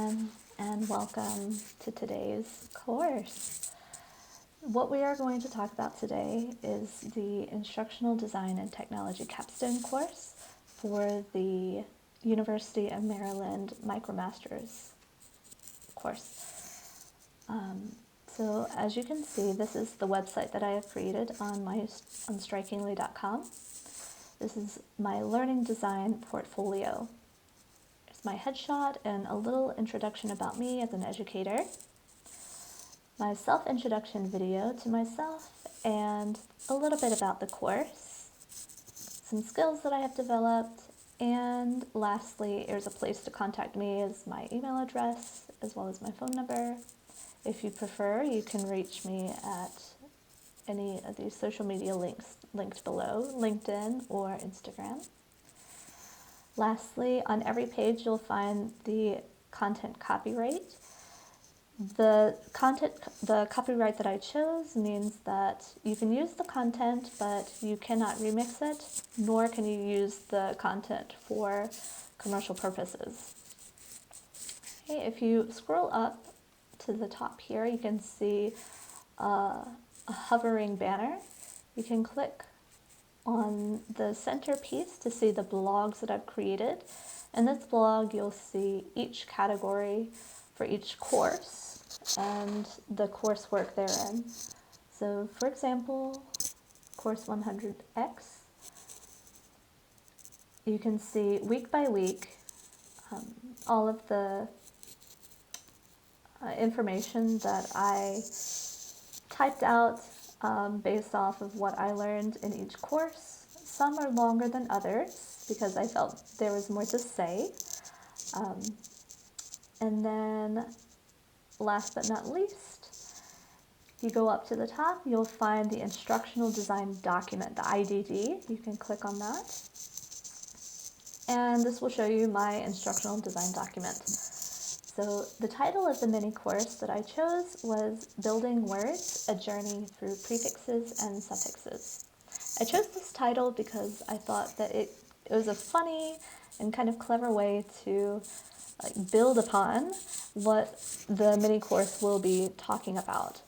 everyone, and welcome to today's course. What we are going to talk about today is the Instructional Design and Technology Capstone course for the University of Maryland MicroMasters course. So as you can see, this is the website that I have created on strikingly.com. This is my learning design portfolio. My headshot and a little introduction about me as an educator, my self-introduction video to myself, and a little bit about the course, some skills that I have developed, and lastly, there's a place to contact me as my email address as well as my phone number. If you prefer, you can reach me at any of these social media links linked below, LinkedIn or Instagram. Lastly, on every page you'll find the content copyright. The copyright that I chose means that you can use the content, but you cannot remix it, nor can you use the content for commercial purposes. Okay, if you scroll up to the top here, you can see a hovering banner. You can click on the centerpiece to see the blogs that I've created. In this blog, you'll see each category for each course and the coursework therein. So for example, course 100X, you can see week by week all of the information that I typed out based off of what I learned in each course. Some are longer than others because I felt there was more to say. And then last but not least, you go up to the top, you'll find the Instructional Design document, the IDD. You can click on that. And this will show you my Instructional Design document. So the title of the mini course that I chose was Building Words, a Journey Through Prefixes and Suffixes. I chose this title because I thought that it was a funny and kind of clever way to build upon what the mini course will be talking about.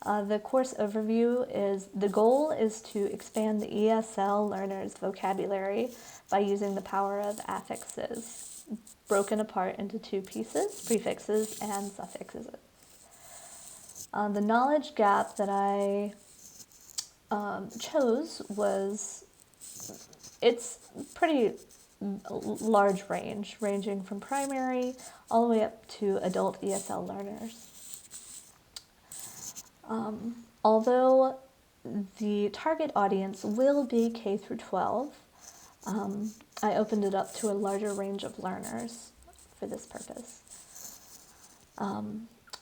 The course overview is, the goal is to expand the ESL learner's vocabulary by using the power of affixes, broken apart into two pieces, prefixes and suffixes. The knowledge gap that I chose was, it's pretty large range, ranging from primary all the way up to adult ESL learners. Although the target audience will be K through 12, I opened it up to a larger range of learners for this purpose.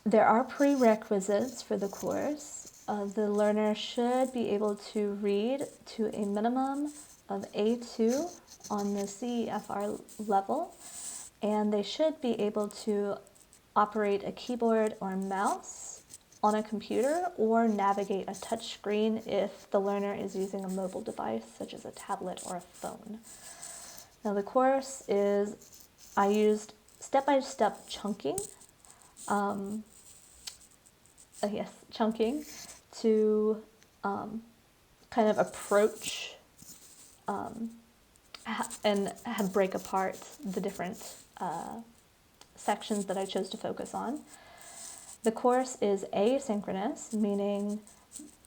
There are prerequisites for the course. The learner should be able to read to a minimum of A2 on the CEFR level, and they should be able to operate a keyboard or mouse on a computer or navigate a touch screen if the learner is using a mobile device such as a tablet or a phone. Now the course is, I used step-by-step chunking, chunking to kind of approach and break apart the different sections that I chose to focus on. The course is asynchronous, meaning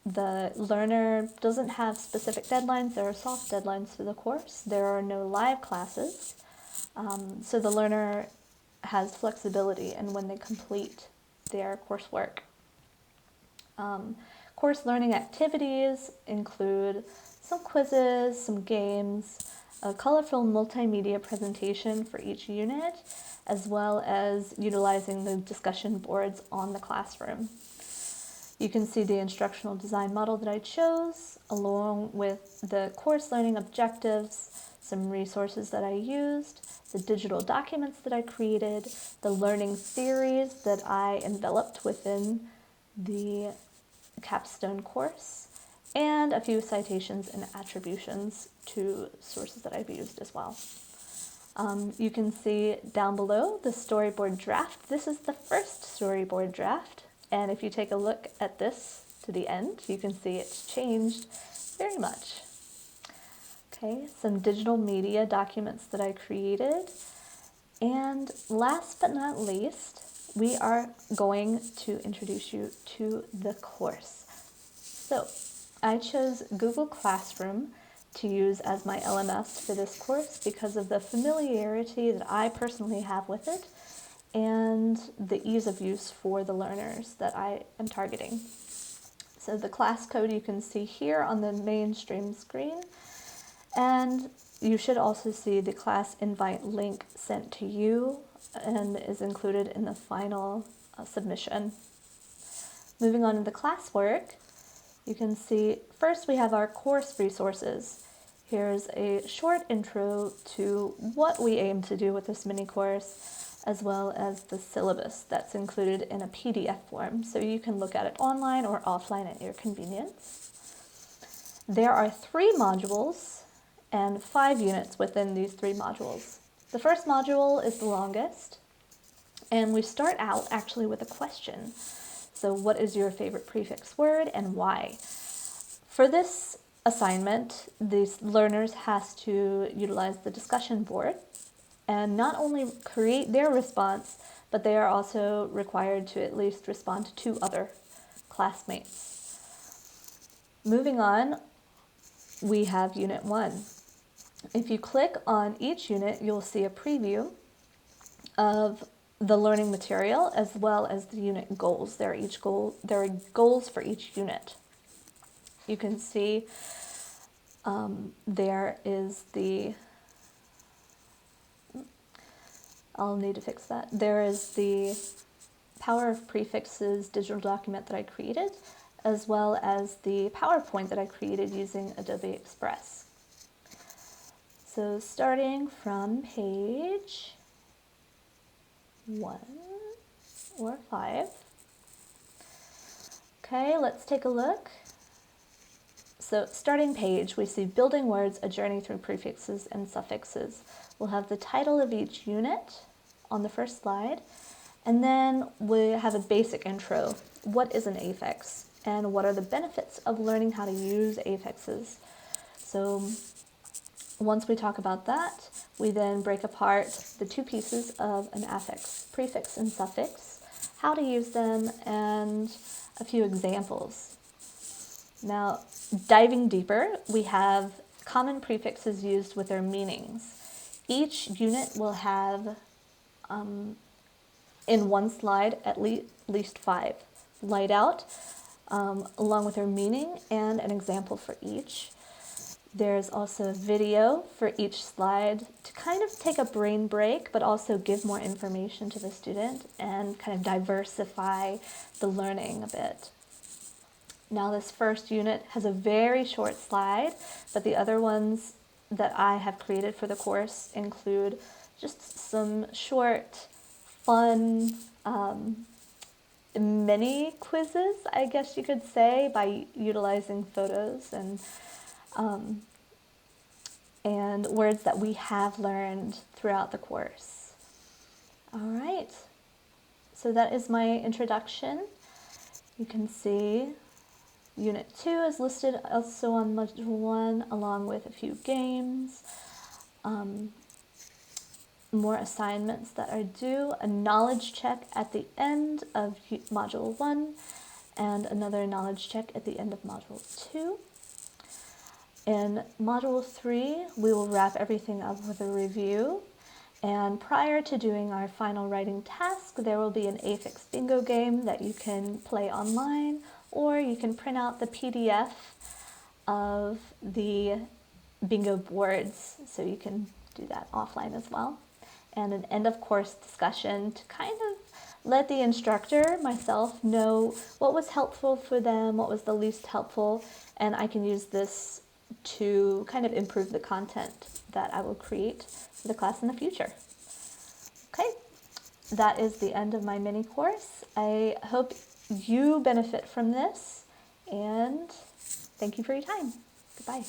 the learner doesn't have specific deadlines. There are soft deadlines for the course. There are no live classes, so the learner has flexibility in when they complete their coursework. Course learning activities include some quizzes, some games, a colorful multimedia presentation for each unit, as well as utilizing the discussion boards on the classroom. You can see the instructional design model that I chose, along with the course learning objectives, some resources that I used, the digital documents that I created, the learning theories that I enveloped within the Capstone course, and a few citations and attributions to sources that I've used as well. You can see down below the storyboard draft. This is the first storyboard draft, and if you take a look at this to the end, you can see it's changed very much. Okay, some digital media documents that I created. And last but not least, we are going to introduce you to the course. So I chose Google Classroom to use as my LMS for this course because of the familiarity that I personally have with it and the ease of use for the learners that I am targeting. So the class code you can see here on the mainstream screen, and you should also see the class invite link sent to you and is included in the final submission. Moving on to the classwork, you can see first we have our course resources. Here's a short intro to what we aim to do with this mini course, as well as the syllabus that's included in a PDF form, so you can look at it online or offline at your convenience. There are 3 modules and 5 units within these 3 modules. The first module is the longest, and we start out actually with a question. So what is your favorite prefix word and why? For this assignment, these learners has to utilize the discussion board and not only create their response, but they are also required to at least respond to 2 other classmates. Moving on, we have Unit 1. If you click on each unit, you'll see a preview of the learning material as well as the unit goals. There are goals for each unit. You can see there is the, I'll need to fix that. There is the Power of Prefixes digital document that I created, as well as the PowerPoint that I created using Adobe Express. So starting from page 1 or 5. Okay, let's take a look. So starting page, we see building words, a journey through prefixes and suffixes. We'll have the title of each unit on the first slide, and then we have a basic intro. What is an affix, and what are the benefits of learning how to use affixes? So once we talk about that, we then break apart the 2 pieces of an affix, prefix and suffix, how to use them, and a few examples. Now, diving deeper, we have common prefixes used with their meanings. Each unit will have, in one slide, at least 5 laid out, along with their meaning and an example for each. There's also a video for each slide to kind of take a brain break, but also give more information to the student and kind of diversify the learning a bit. Now this first unit has a very short slide, but the other ones that I have created for the course include just some short, fun, mini quizzes, I guess you could say, by utilizing photos and words that we have learned throughout the course. All right, so that is my introduction. You can see Unit 2 is listed also on Module 1, along with a few games, more assignments that are due, a knowledge check at the end of Module 1, and another knowledge check at the end of Module 2. In Module 3, we will wrap everything up with a review, and prior to doing our final writing task, there will be an affix bingo game that you can play online, or you can print out the PDF of the bingo boards, so you can do that offline as well. And an end of course discussion to kind of let the instructor, myself, know what was helpful for them, what was the least helpful, and I can use this to kind of improve the content that I will create for the class in the future. Okay, that is the end of my mini course. I hope you benefit from this, and thank you for your time. Goodbye.